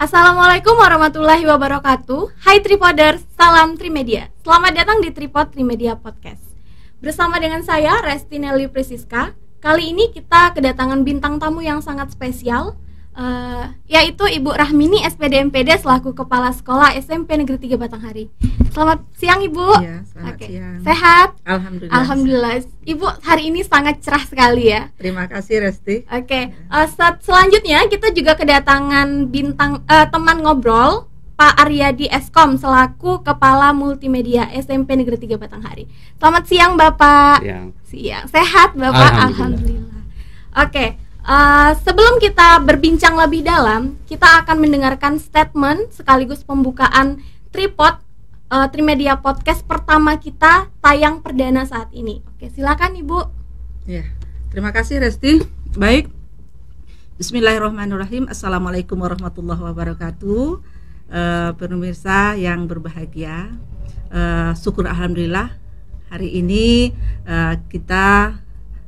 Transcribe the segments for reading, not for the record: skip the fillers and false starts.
Assalamualaikum warahmatullahi wabarakatuh. Hai Tripoders, salam Trimedia. Selamat datang di Tripod Trimedia Podcast. Bersama dengan saya Resti Nelly Prisiska. Kali ini kita kedatangan bintang tamu yang sangat spesial, yaitu Ibu Rahmini SPD MPD selaku Kepala Sekolah SMP Negeri 3 Batanghari. Selamat siang Ibu. Ya, selamat siang. Sehat? Alhamdulillah. Alhamdulillah. Ibu hari ini sangat cerah sekali ya. Terima kasih Resti. Selanjutnya kita juga kedatangan bintang teman ngobrol Pak Aryadi Eskom selaku Kepala Multimedia SMP Negeri 3 Batanghari. Selamat siang Bapak. Siang. Sehat Bapak? Alhamdulillah. Sebelum kita berbincang lebih dalam, kita akan mendengarkan statement sekaligus pembukaan Tripod Trimedia Podcast pertama kita tayang perdana saat ini. Oke, silakan Ibu. Ya, terima kasih Resti. Baik. Bismillahirrahmanirrahim. Assalamualaikum warahmatullahi wabarakatuh. Pemirsa yang berbahagia, syukur alhamdulillah hari ini kita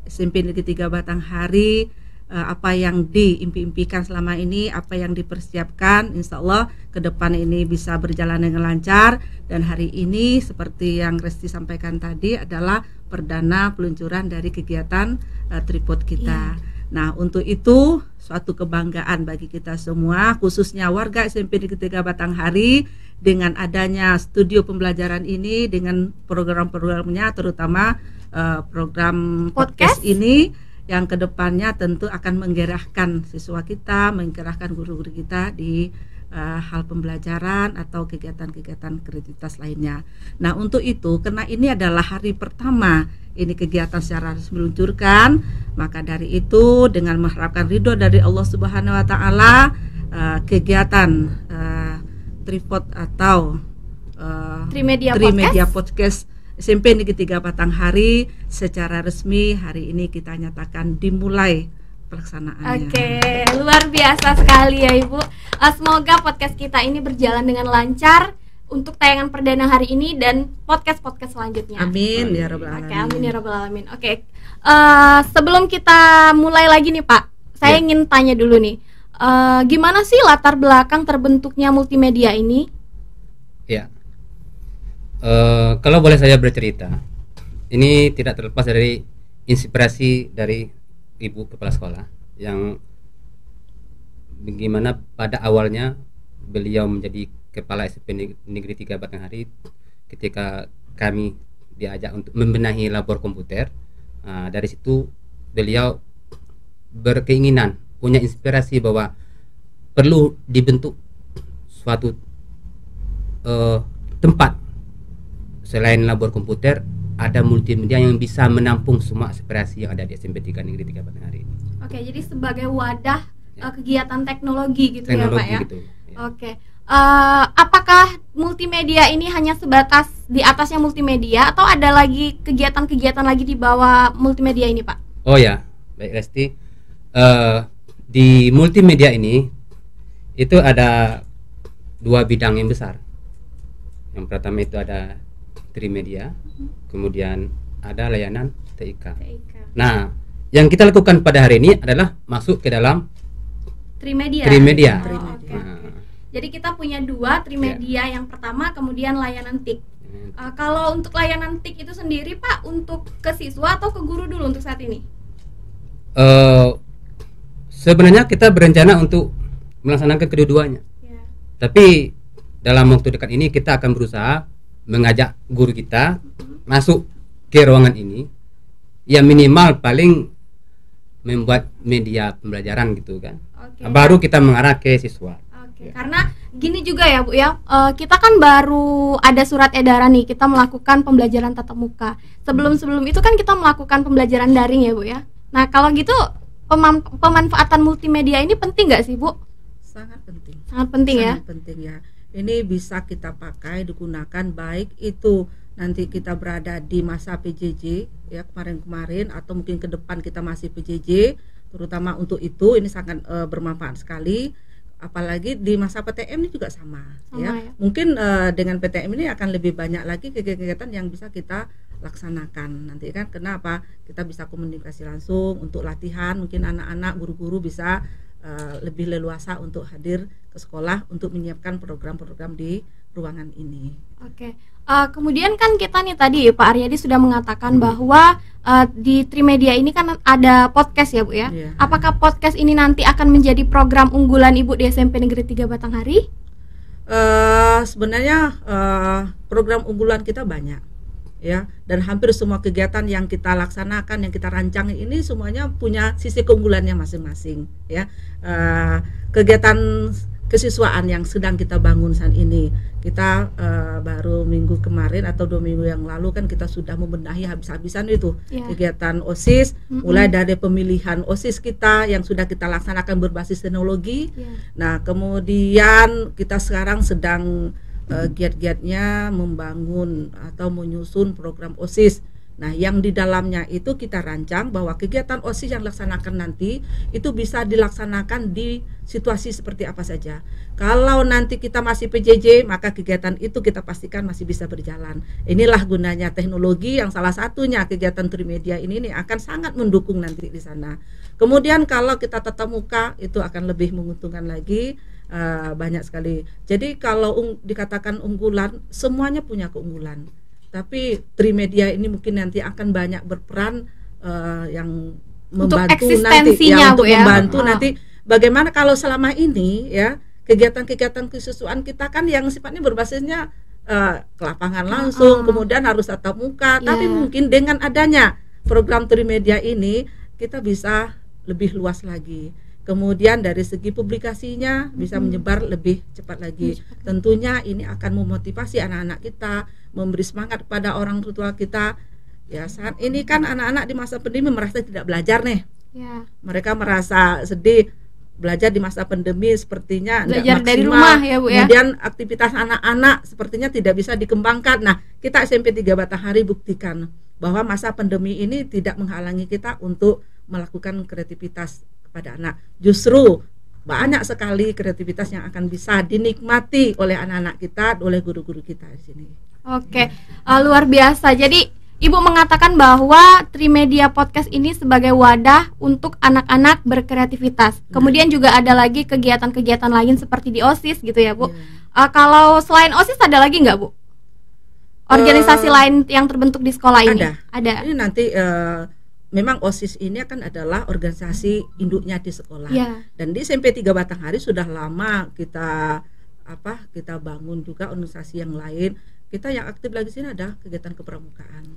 SMP Negeri 3 Batanghari, apa yang diimpi-impikan selama ini, apa yang dipersiapkan, insya Allah ke depan ini bisa berjalan dengan lancar. Dan hari ini seperti yang Resti sampaikan tadi adalah perdana peluncuran dari kegiatan Tripod kita. Nah, untuk itu suatu kebanggaan bagi kita semua, khususnya warga SMP Negeri 3 Batanghari, dengan adanya studio pembelajaran ini dengan program-programnya, terutama program podcast ini, yang kedepannya tentu akan menggerakkan siswa kita, menggerakkan guru-guru kita di hal pembelajaran atau kegiatan-kegiatan kreativitas lainnya. Nah, untuk itu, karena ini adalah hari pertama ini kegiatan secara resmi meluncurkan, maka dari itu dengan mengharapkan ridho dari Allah Subhanahu Wa Taala, kegiatan Tripod atau Trimedia Podcast SMP Negeri 3 Batanghari secara resmi hari ini kita nyatakan dimulai pelaksanaannya. Oke, luar biasa sekali ya Ibu. Semoga podcast kita ini berjalan dengan lancar untuk tayangan perdana hari ini dan podcast-podcast selanjutnya. Amin ya rabbal alamin. Oke, amin ya rabbal alamin. Oke. Sebelum kita mulai lagi nih Pak, saya ingin tanya dulu nih. Gimana sih latar belakang terbentuknya multimedia ini? Ya. Kalau boleh saya bercerita, ini tidak terlepas dari inspirasi dari Ibu Kepala Sekolah yang bagaimana pada awalnya beliau menjadi Kepala SMP Negeri 3 Batanghari ketika kami diajak untuk membenahi labor komputer. Dari situ beliau berkeinginan, punya inspirasi bahwa perlu dibentuk suatu tempat selain labor komputer, ada multimedia yang bisa menampung semua aspirasi yang ada di SMP 3 Negeri 3 Batanghari ini. Oke, jadi sebagai wadah kegiatan teknologi gitu ya Pak ya. Gitu, ya. Oke. Apakah multimedia ini hanya sebatas di atasnya multimedia atau ada lagi kegiatan-kegiatan lagi di bawah multimedia ini Pak? Oh ya, baik Resti. Di multimedia ini itu ada dua bidang yang besar. Yang pertama itu ada Trimedia, kemudian ada layanan TIK. Nah, yang kita lakukan pada hari ini adalah masuk ke dalam Trimedia. Trimedia. Jadi kita punya dua Trimedia, yang pertama kemudian layanan TIK. Kalau untuk layanan TIK itu sendiri Pak, untuk ke siswa atau ke guru dulu untuk saat ini? Sebenarnya kita berencana untuk melaksanakan kedua-duanya. Tapi dalam waktu dekat ini kita akan berusaha mengajak guru kita masuk ke ruangan ini, ya minimal paling membuat media pembelajaran gitu kan. Baru kita mengarah ke siswa. Karena gini juga ya Bu ya, kita kan baru ada surat edaran nih, kita melakukan pembelajaran tatap muka. Sebelum itu kan kita melakukan pembelajaran daring ya Bu ya. Nah kalau gitu pemanfaatan multimedia ini penting nggak sih Bu? Sangat penting. Sangat penting ya. Sangat penting ya. Ini bisa kita pakai, digunakan baik itu nanti kita berada di masa PJJ ya kemarin-kemarin, atau mungkin ke depan kita masih PJJ, terutama untuk itu ini sangat bermanfaat sekali. Apalagi di masa PTM ini juga sama ya. Mungkin dengan PTM ini akan lebih banyak lagi kegiatan yang bisa kita laksanakan nanti kan. Kenapa? Kita bisa komunikasi langsung untuk latihan, mungkin anak-anak guru-guru bisa lebih leluasa untuk hadir ke sekolah untuk menyiapkan program-program di ruangan ini. Oke. Kemudian kan kita nih tadi Pak Aryadi sudah mengatakan bahwa di Trimedia ini kan ada podcast ya Bu ya. Iya. Apakah podcast ini nanti akan menjadi program unggulan Ibu di SMP Negeri 3 Batanghari? Sebenarnya program unggulan kita banyak ya, dan hampir semua kegiatan yang kita laksanakan, yang kita rancang ini semuanya punya sisi keunggulannya masing-masing ya. Kegiatan kesiswaan yang sedang kita bangun saat ini, kita baru minggu kemarin atau 2 minggu yang lalu kan kita sudah membenahi habis-habisan itu kegiatan OSIS, mulai dari pemilihan OSIS kita yang sudah kita laksanakan berbasis teknologi. Nah kemudian kita sekarang sedang giat-giatnya membangun atau menyusun program OSIS. Nah, yang di dalamnya itu kita rancang bahwa kegiatan OSIS yang dilaksanakan nanti itu bisa dilaksanakan di situasi seperti apa saja. Kalau nanti kita masih PJJ, maka kegiatan itu kita pastikan masih bisa berjalan. Inilah gunanya teknologi yang salah satunya kegiatan Trimedia ini akan sangat mendukung nanti di sana. Kemudian kalau kita tatap muka itu akan lebih menguntungkan lagi. Banyak sekali. Jadi kalau dikatakan unggulan, semuanya punya keunggulan. Tapi Trimedia ini mungkin nanti akan banyak berperan yang membantu nanti ya, untuk membantu nanti bagaimana kalau selama ini ya kegiatan-kegiatan kesiswaan kita kan yang sifatnya berbasisnya ke lapangan langsung, kemudian harus tatap muka. Tapi mungkin dengan adanya program Trimedia ini kita bisa lebih luas lagi. Kemudian dari segi publikasinya bisa menyebar lebih cepat lagi. Tentunya ini akan memotivasi anak-anak kita, memberi semangat kepada orang tua kita. Ya saat ini kan anak-anak di masa pandemi merasa tidak belajar nih. Mereka merasa sedih, belajar di masa pandemi sepertinya belajar dari rumah ya Bu ya. Kemudian aktivitas anak-anak sepertinya tidak bisa dikembangkan. Nah kita SMP 3 Batanghari buktikan bahwa masa pandemi ini tidak menghalangi kita untuk melakukan kreativitas pada anak. Justru banyak sekali kreativitas yang akan bisa dinikmati oleh anak-anak kita, oleh guru-guru kita di sini. Oke, luar biasa. Jadi Ibu mengatakan bahwa Trimedia Podcast ini sebagai wadah untuk anak-anak berkreativitas. Kemudian juga ada lagi kegiatan-kegiatan lain seperti di OSIS gitu ya Bu. Kalau selain OSIS ada lagi nggak Bu? Organisasi lain yang terbentuk di sekolah ini? Ada. Ini nanti memang OSIS ini akan adalah organisasi induknya di sekolah. Dan di SMP 3 Batanghari sudah lama kita bangun juga organisasi yang lain. Kita yang aktif lagi sini ada kegiatan kepramukaan.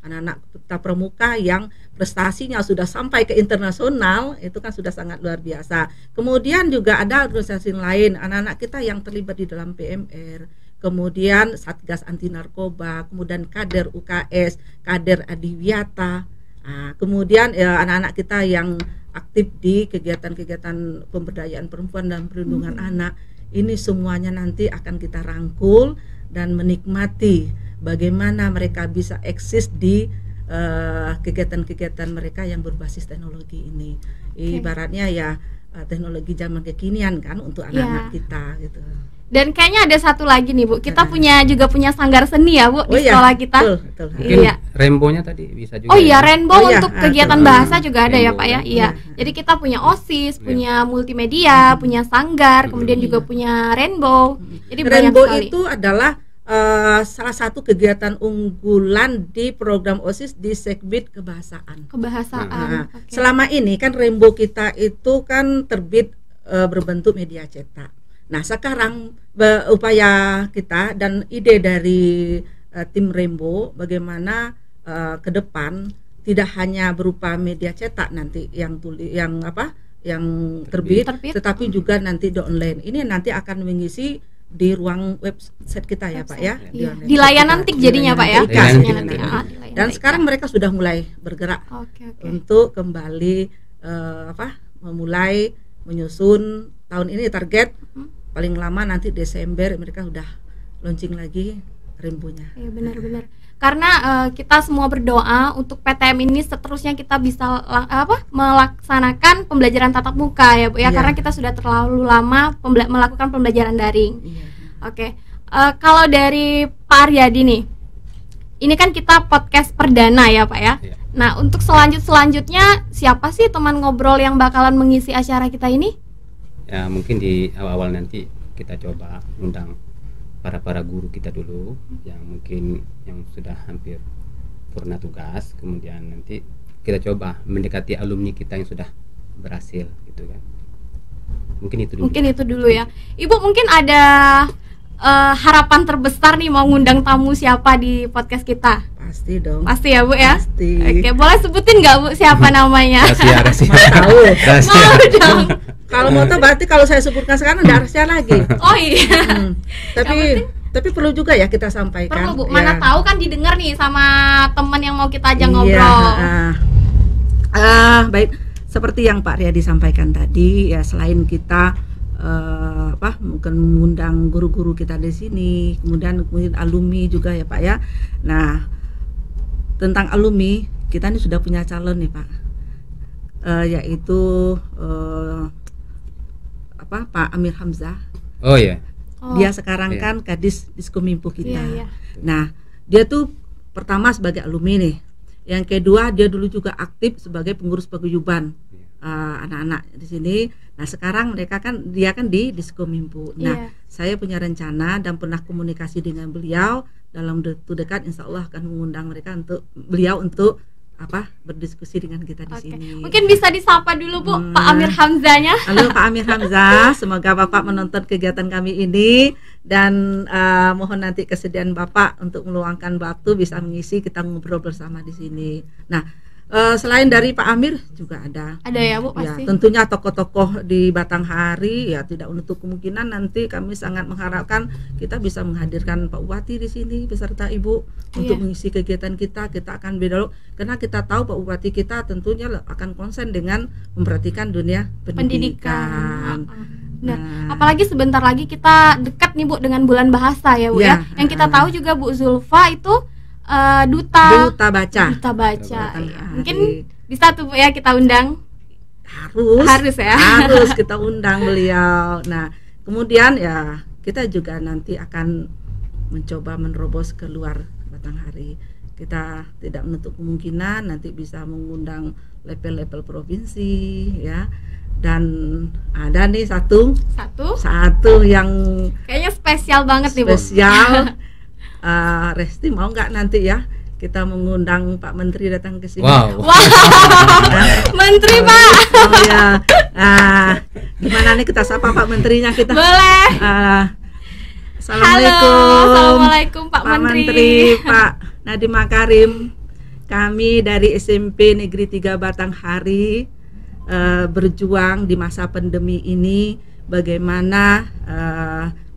Anak-anak kita pramuka yang prestasinya sudah sampai ke internasional, itu kan sudah sangat luar biasa. Kemudian juga ada organisasi lain, anak-anak kita yang terlibat di dalam PMR, kemudian Satgas Anti Narkoba, kemudian kader UKS, kader Adiwiyata. Kemudian anak-anak kita yang aktif di kegiatan-kegiatan pemberdayaan perempuan dan perlindungan anak, ini semuanya nanti akan kita rangkul dan menikmati bagaimana mereka bisa eksis di kegiatan-kegiatan mereka yang berbasis teknologi ini. Ibaratnya ya teknologi zaman kekinian kan untuk anak-anak kita gitu. Dan kayaknya ada satu lagi nih Bu, kita juga punya sanggar seni ya Bu di sekolah kita. Betul. Mungkin Rainbow-nya tadi bisa juga. Rainbow untuk kegiatan bahasa juga ada ya Pak ya. Jadi kita punya OSIS, punya multimedia, punya sanggar, kemudian juga punya Rainbow. Jadi Rainbow itu adalah salah satu kegiatan unggulan di program OSIS di Sekbid Kebahasaan. Selama ini kan Rainbow kita itu kan terbit berbentuk media cetak. Nah sekarang upaya kita dan ide dari tim Rainbow bagaimana ke depan tidak hanya berupa media cetak nanti yang terbit, tetapi juga nanti di online. Ini nanti akan mengisi di ruang website kita ya Pak ya. Di layanan TIK jadinya Pak ya. Dan sekarang mereka sudah mulai bergerak untuk kembali memulai menyusun tahun ini target paling lama nanti Desember mereka sudah launching lagi Rainbow-nya. Iya benar-benar. Karena kita semua berdoa untuk PTM ini seterusnya kita bisa melaksanakan pembelajaran tatap muka ya Bu ya. Karena kita sudah terlalu lama melakukan pembelajaran daring. Kalau dari Pak Aryadi nih, ini kan kita podcast perdana ya Pak ya. Nah untuk selanjutnya siapa sih teman ngobrol yang bakalan mengisi acara kita ini? Ya mungkin di awal-awal nanti kita coba undang para guru kita dulu yang mungkin yang sudah hampir purna tugas, kemudian nanti kita coba mendekati alumni kita yang sudah berhasil gitu kan. Mungkin itu dulu ya. Ibu mungkin ada harapan terbesar nih mau ngundang tamu siapa di podcast kita? Pasti dong. Pasti ya Bu ya? Pasti. Oke, boleh sebutin nggak Bu siapa namanya? Rahasia. Tahu. Mau dong. Kalau mau tahu berarti kalau saya sebutkan sekarang ada rahasia lagi. Oh iya. Tapi perlu juga ya kita sampaikan. Perlu Bu, mana tahu kan didengar nih sama teman yang mau kita ajak Iya, ngobrol. Baik, seperti yang Pak Riyadi sampaikan tadi ya, selain kita mungkin mengundang guru-guru kita di sini, kemudian alumni juga ya Pak ya. Nah, tentang alumni kita ini sudah punya calon nih Pak, yaitu Pak Amir Hamzah. Oh ya. Dia sekarang kan Kadis Diskominfo kita. Iya. Nah, dia tuh pertama sebagai alumni nih. Yang kedua dia dulu juga aktif sebagai pengurus paguyuban anak-anak di sini. Nah, sekarang dia kan di Diskominfo. Nah, saya punya rencana dan pernah komunikasi dengan beliau, dalam waktu dekat insya Allah akan mengundang beliau untuk berdiskusi dengan kita di sini. Mungkin bisa disapa dulu Bu, Pak Amir Hamzahnya. Halo Pak Amir Hamzah, semoga Bapak menonton kegiatan kami ini dan mohon nanti kesediaan Bapak untuk meluangkan waktu bisa mengisi kita ngobrol bersama di sini. Nah, selain dari Pak Amir juga ada ya Bu ya, pasti. tentunya tokoh-tokoh di Batanghari ya, tidak menutup kemungkinan nanti kami sangat mengharapkan kita bisa menghadirkan Pak Bupati di sini beserta Ibu untuk mengisi kegiatan kita akan beda karena kita tahu Pak Bupati kita tentunya akan konsen dengan memperhatikan dunia pendidikan. Nah, apalagi sebentar lagi kita dekat nih Bu dengan bulan bahasa ya Bu ya. Yang kita tahu juga Bu Zulfa itu duta baca. Mungkin bisa tuh Bu ya kita undang. Harus ya. Harus kita undang beliau. Nah, kemudian ya kita juga nanti akan mencoba menerobos ke luar Batanghari. Kita tidak menutup kemungkinan nanti bisa mengundang level-level provinsi ya. Dan ada nih satu yang kayaknya spesial banget nih Bu. Resti mau nggak nanti ya kita mengundang Pak Menteri datang ke sini? Wow. Menteri Pak. Oh ya. Gimana nih kita sapa Pak Menterinya kita? Boleh. Assalamualaikum Pak Menteri Pak Nadiem Makarim. Kami dari SMP Negeri 3 Batanghari berjuang di masa pandemi ini bagaimana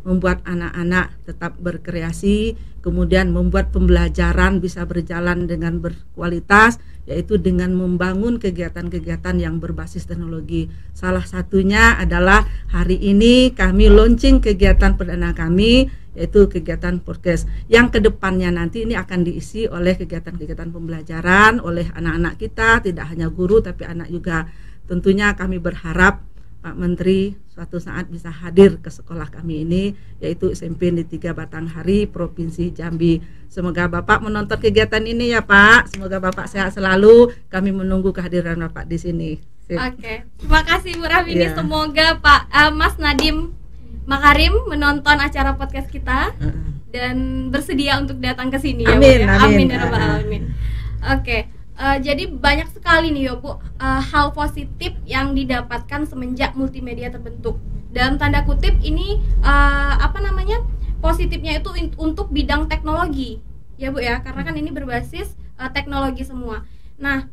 membuat anak-anak tetap berkreasi, kemudian membuat pembelajaran bisa berjalan dengan berkualitas, yaitu dengan membangun kegiatan-kegiatan yang berbasis teknologi. Salah satunya adalah hari ini kami launching kegiatan perdana kami, yaitu kegiatan podcast yang kedepannya nanti ini akan diisi oleh kegiatan-kegiatan pembelajaran oleh anak-anak kita, tidak hanya guru tapi anak juga. Tentunya kami berharap Pak Menteri suatu saat bisa hadir ke sekolah kami ini, yaitu SMP Negeri 3 Batanghari, Provinsi Jambi. Semoga Bapak menonton kegiatan ini ya Pak. Semoga Bapak sehat selalu. Kami menunggu kehadiran Bapak di sini. Oke, terima kasih Bu Rahmini. Semoga Pak Mas Nadiem Makarim menonton acara podcast kita dan bersedia untuk datang ke sini. Amin, ya Bu. amin. Amin ya Rabbal Alamin. Oke. Jadi banyak sekali nih ya Bu hal positif yang didapatkan semenjak multimedia terbentuk. Dalam tanda kutip ini positifnya itu untuk bidang teknologi ya Bu ya, karena kan ini berbasis teknologi semua. Nah,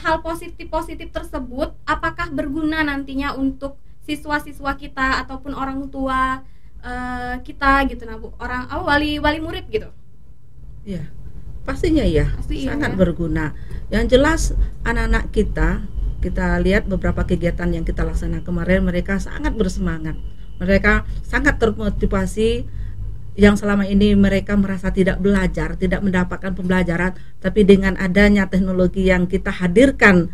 hal positif tersebut apakah berguna nantinya untuk siswa-siswa kita ataupun orang tua kita gitu nah Bu, wali murid gitu? Iya. Pastinya ya, sangat berguna. Yang jelas anak-anak kita lihat beberapa kegiatan yang kita laksanakan kemarin, mereka sangat bersemangat. Mereka sangat termotivasi. Yang selama ini mereka merasa tidak belajar, tidak mendapatkan pembelajaran, tapi dengan adanya teknologi yang kita hadirkan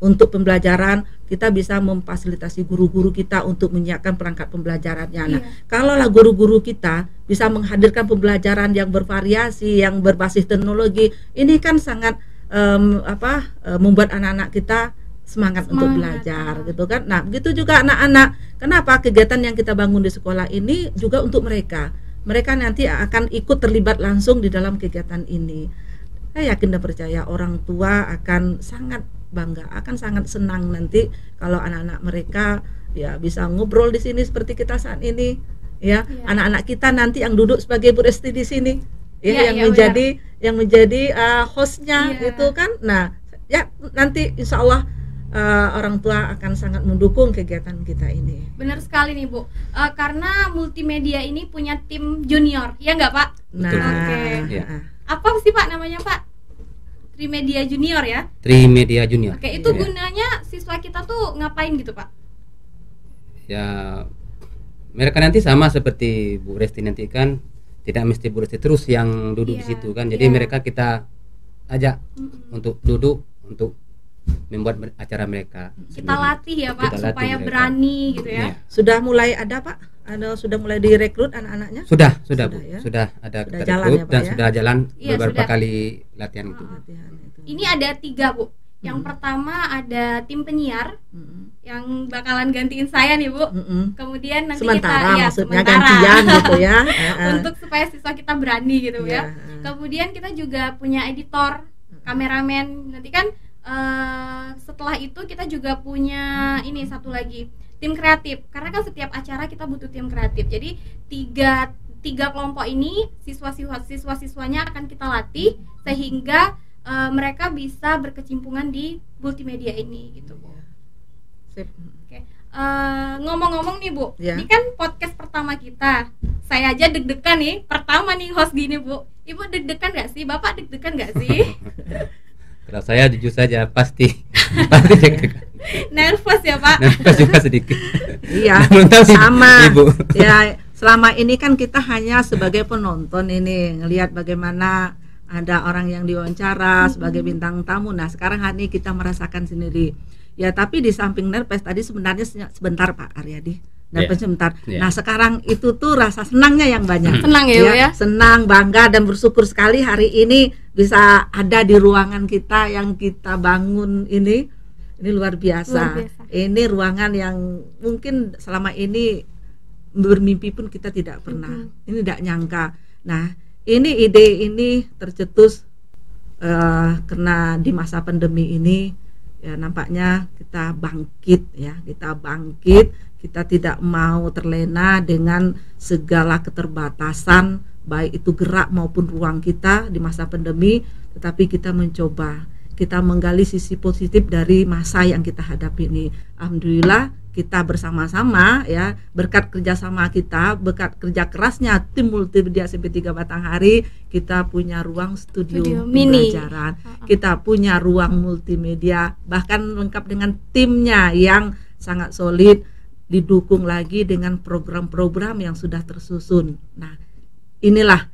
untuk pembelajaran, kita bisa memfasilitasi guru-guru kita untuk menyiapkan perangkat pembelajarannya. Nah, kalaulah guru-guru kita bisa menghadirkan pembelajaran yang bervariasi, yang berbasis teknologi, ini kan sangat membuat anak-anak kita semangat untuk belajar gitu kan. Nah, begitu juga anak-anak Kenapa? Kegiatan yang kita bangun di sekolah ini juga untuk mereka. Mereka nanti akan ikut terlibat langsung di dalam kegiatan ini. Saya yakin dan percaya orang tua akan sangat bangga, akan sangat senang nanti kalau anak-anak mereka ya bisa ngobrol di sini seperti kita saat ini, ya. Anak-anak kita nanti yang duduk sebagai Bu Resti di sini, ya, yang menjadi hostnya itu kan. Nah, ya nanti insya Allah orang tua akan sangat mendukung kegiatan kita ini. Benar sekali nih Bu, karena multimedia ini punya tim junior, ya nggak Pak? Nah, apa sih Pak namanya Pak? Trimedia Junior ya? Trimedia Junior. Oke, itu gunanya siswa kita tuh ngapain gitu Pak? Ya, mereka nanti sama seperti Bu Resti nanti kan, tidak mesti Bu Resti terus yang duduk di situ kan. Jadi mereka kita ajak untuk duduk, untuk membuat acara mereka. Kita latih ya Pak, supaya berani gitu ya. Sudah mulai ada Pak? Sudah mulai direkrut anak-anaknya? Sudah Bu. Ya? Sudah ada kita jalan rekrut ya, Pak, dan ya? sudah jalan beberapa sudah. kali latihan itu. Ini ada 3 Bu. Yang pertama ada tim penyiar yang bakalan gantiin saya nih Bu. Kemudian nanti sementara, kita maksudnya gantian gitu ya. Untuk supaya siswa kita berani gitu ya. Kemudian kita juga punya editor, kameramen. Nanti kan setelah itu kita juga punya ini satu lagi, tim kreatif. Karena kan setiap acara kita butuh tim kreatif. Jadi tiga kelompok ini siswa-siswanya akan kita latih sehingga mereka bisa berkecimpungan di multimedia ini gitu Bu. Sip. Oke. Ngomong-ngomong nih Bu, Ya. ini kan podcast pertama kita. Saya aja deg-degan nih, pertama nih host gini Bu. Ibu deg-degan gak sih? Bapak deg-degan gak sih? Kalau saya jujur saja pasti deg-degan. Nervous ya Pak? Nervous juga sedikit. Iya, Belum tahu sih, sama. Ibu. Ya, selama ini kan kita hanya sebagai penonton ini ngelihat bagaimana ada orang yang diwawancara sebagai bintang tamu. Nah, sekarang hari ini kita merasakan sendiri. Ya, tapi di samping nervous tadi sebenarnya sebentar Pak Aryadi. Nervous sebentar. Nah, sekarang itu tuh rasa senangnya yang banyak. Senang ya Bu ya? Senang, bangga dan bersyukur sekali hari ini bisa ada di ruangan kita yang kita bangun ini. Ini luar biasa. Ini ruangan yang mungkin selama ini bermimpi pun kita tidak pernah. Ini tidak nyangka. Nah, ini ide ini tercetus karena di masa pandemi ini ya nampaknya kita bangkit ya, kita tidak mau terlena dengan segala keterbatasan baik itu gerak maupun ruang kita di masa pandemi, tetapi kita mencoba, kita menggali sisi positif dari masa yang kita hadapi ini. Alhamdulillah kita bersama-sama ya, berkat kerjasama kita, berkat kerja kerasnya tim multimedia SMP 3 Batanghari, kita punya ruang studio mini pembelajaran, kita punya ruang multimedia, bahkan lengkap dengan timnya yang sangat solid, didukung lagi dengan program-program yang sudah tersusun. Nah, inilah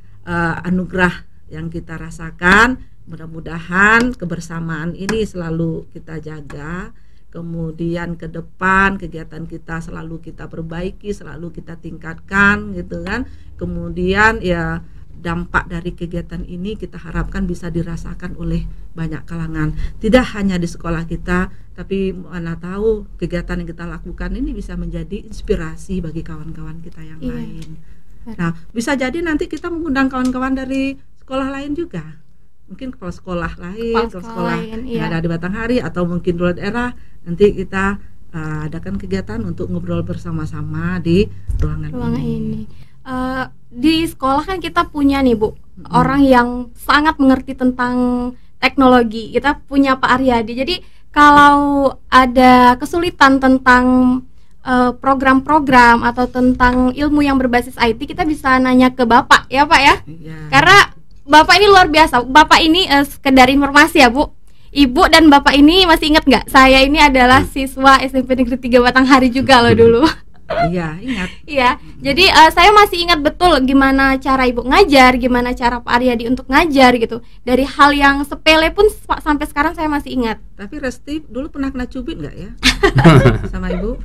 anugerah yang kita rasakan. Mudah-mudahan kebersamaan ini selalu kita jaga. Kemudian ke depan kegiatan kita selalu kita perbaiki, selalu kita tingkatkan gitu kan. Kemudian ya dampak dari kegiatan ini kita harapkan bisa dirasakan oleh banyak kalangan. Tidak hanya di sekolah kita, tapi mana tahu kegiatan yang kita lakukan ini bisa menjadi inspirasi bagi kawan-kawan kita yang lain. Nah, bisa jadi nanti kita mengundang kawan-kawan dari sekolah lain juga. Mungkin kepala sekolah lain, kepala sekolah yang ada di Batanghari atau mungkin di luar daerah, nanti kita adakan kegiatan untuk ngobrol bersama-sama di ruangan ini. Di sekolah kan kita punya nih Bu, orang yang sangat mengerti tentang teknologi. Kita punya Pak Aryadi. Jadi kalau ada kesulitan tentang program-program atau tentang ilmu yang berbasis IT, kita bisa nanya ke Bapak ya Pak ya. Karena Bapak ini luar biasa. Bapak ini sekedar informasi ya Bu, Ibu dan Bapak ini masih ingat nggak? Saya ini adalah siswa SMP Negeri 3 Batanghari juga loh dulu. Iya, ingat. Iya, jadi saya masih ingat betul gimana cara Ibu ngajar, gimana cara Pak Aryadi untuk ngajar gitu. Dari hal yang sepele pun sampai sekarang saya masih ingat. Tapi Resti dulu pernah kena cubit nggak ya? sama Ibu?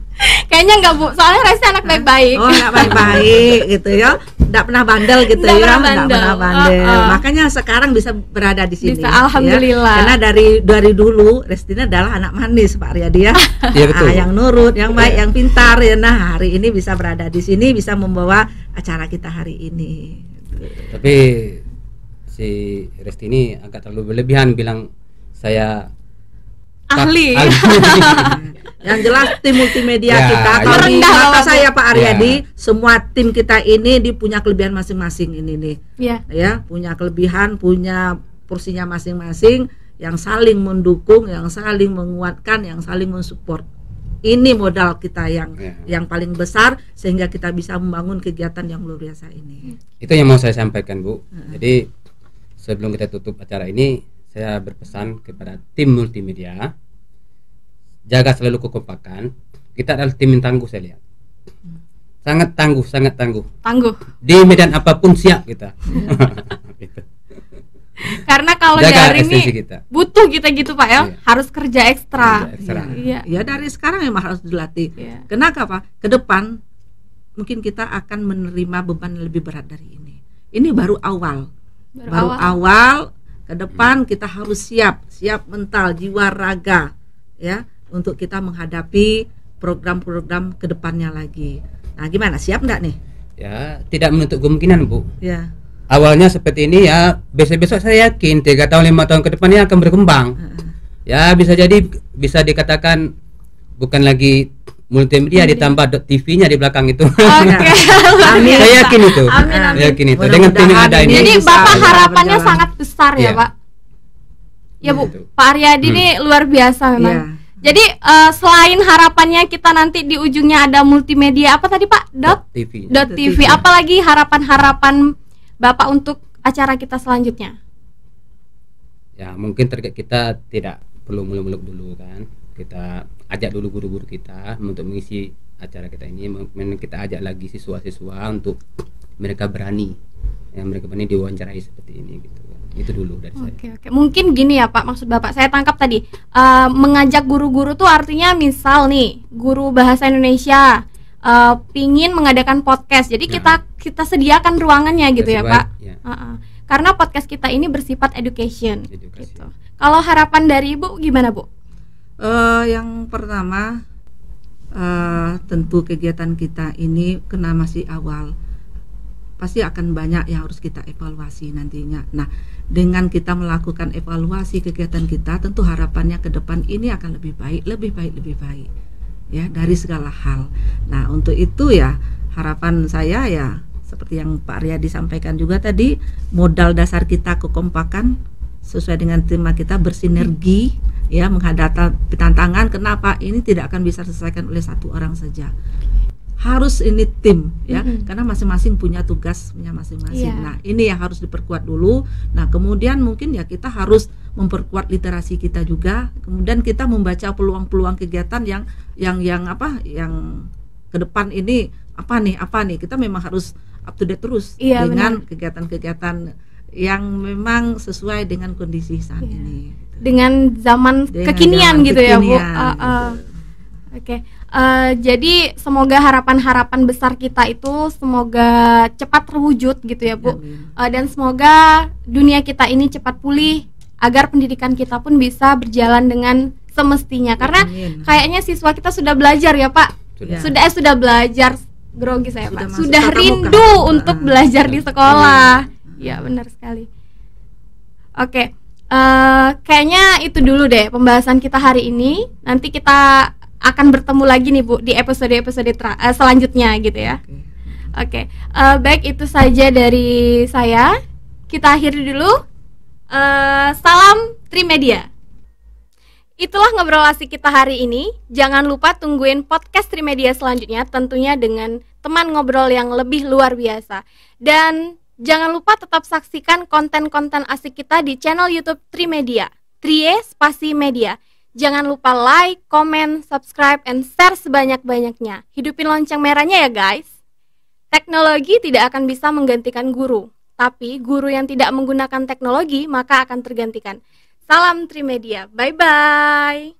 Kayaknya enggak Bu, soalnya Resti anak baik-baik. Oh, anak baik-baik gitu ya. Enggak pernah bandel gitu Nggak ya. pernah Enggak bandel. pernah bandel. Makanya sekarang bisa berada di sini. Bisa, alhamdulillah. Ya. Karena dari dulu Restina adalah anak manis Pak Aryadi ya. Iya betul. Yang nurut, yang baik, yang pintar ya. Nah, hari ini bisa berada di sini, bisa membawa acara kita hari ini. Tapi si Resti ini agak terlalu berlebihan bilang saya Ahli. Yang jelas tim multimedia Ya, kita ya. kalau di Rendah mata lah, Bu. saya Pak Aryadi, semua tim kita ini punya kelebihan masing-masing ini nih. Iya. Ya, punya kelebihan, punya porsinya masing-masing yang saling mendukung, yang saling menguatkan, yang saling mensupport. Ini modal kita yang paling besar sehingga kita bisa membangun kegiatan yang luar biasa ini. Itu yang mau saya sampaikan Bu. Jadi sebelum kita tutup acara ini, saya berpesan kepada tim multimedia, jaga selalu kekompakan. Kita adalah tim yang tangguh, saya lihat. Sangat tangguh, sangat tangguh. Tangguh. Di medan apapun siap kita. Gitu. Karena kalau Jaga daring nih esensi kita. butuh kita gitu Pak ya, Iya. harus kerja ekstra. Kerja ekstra. Iya. Ya dari sekarang memang harus dilatih. Iya. Kenapa Pak? Ke depan mungkin kita akan menerima beban lebih berat dari ini. Ini baru awal. Baru awal. Ke depan kita harus siap mental, jiwa, raga ya untuk kita menghadapi program-program ke depannya lagi. Nah, gimana? Siap enggak nih? Ya, tidak menutup kemungkinan Bu. Ya. Awalnya seperti ini ya, besok-besok saya yakin 3 tahun 5 tahun ke depannya akan berkembang. Ya, bisa jadi bisa dikatakan bukan lagi multimedia ditambah .tv-nya di belakang itu. Oke. Amin. Saya yakin itu. Amin, amin. Saya yakin itu. Dengan tim yang ada Mudah-mudahan ini. Jadi bisa Bapak berjalan. harapannya sangat besar ya Iya. Pak. Ya Bu, Gitu. Pak Aryadi ini luar biasa memang. Iya. Jadi selain harapannya kita nanti di ujungnya ada multimedia apa tadi Pak? .tv. .tv. Apalagi harapan-harapan Bapak untuk acara kita selanjutnya? Ya, mungkin target kita tidak perlu muluk-muluk dulu kan. Kita ajak dulu guru-guru kita untuk mengisi acara kita ini. Mungkin kita ajak lagi siswa-siswa untuk mereka berani. Mereka berani diwawancarai seperti ini gitu. Itu dulu dari saya. Oke. Mungkin gini ya Pak, maksud Bapak saya tangkap tadi mengajak guru-guru tuh artinya misal nih guru bahasa Indonesia pingin mengadakan podcast, jadi kita sediakan ruangannya gitu ya Pak. Ya. Karena podcast kita ini bersifat education. Edukasi. Gitu. Kalau harapan dari Ibu gimana Bu? Yang pertama tentu kegiatan kita ini karena masih awal, pasti akan banyak yang harus kita evaluasi nantinya. Nah, dengan kita melakukan evaluasi kegiatan kita, tentu harapannya ke depan ini akan lebih baik ya dari segala hal. Nah, untuk itu ya harapan saya ya seperti yang Pak Aryadi sampaikan juga tadi, modal dasar kita kekompakan sesuai dengan tema kita bersinergi ya menghadapi tantangan. Kenapa ini tidak akan bisa diselesaikan oleh satu orang saja? Harus ini tim ya, karena masing-masing punya tugasnya masing-masing. Iya. Nah, ini yang harus diperkuat dulu. Nah, kemudian mungkin ya kita harus memperkuat literasi kita juga. Kemudian kita membaca peluang-peluang kegiatan yang ke depan ini apa nih. Kita memang harus up to date terus dengan kegiatan-kegigiatan yang memang sesuai dengan kondisi saat ini. Dengan zaman Dengan kekinian zaman gitu ya Bu. kekinian, gitu. Oke. Jadi semoga harapan-harapan besar kita itu semoga cepat terwujud gitu ya Bu. Dan semoga dunia kita ini cepat pulih agar pendidikan kita pun bisa berjalan dengan semestinya. Karena kayaknya siswa kita sudah belajar ya Pak. Sudah belajar, grogi saya Pak. Sudah rindu untuk belajar di sekolah. Ya benar sekali. Oke. Kayaknya itu dulu deh pembahasan kita hari ini. Nanti kita akan bertemu lagi nih Bu di episode-episode selanjutnya gitu ya. Oke. Baik, itu saja dari saya. Kita akhiri dulu. Salam Trimedia. Itulah ngobrol asik kita hari ini. Jangan lupa tungguin podcast Trimedia selanjutnya, tentunya dengan teman ngobrol yang lebih luar biasa. Dan jangan lupa tetap saksikan konten-konten asik kita di channel YouTube Trimedia, Trie Spasi Media. Jangan lupa like, comment, subscribe, and share sebanyak-banyaknya. Hidupin lonceng merahnya ya guys. Teknologi tidak akan bisa menggantikan guru, tapi guru yang tidak menggunakan teknologi maka akan tergantikan. Salam Trimedia, bye-bye.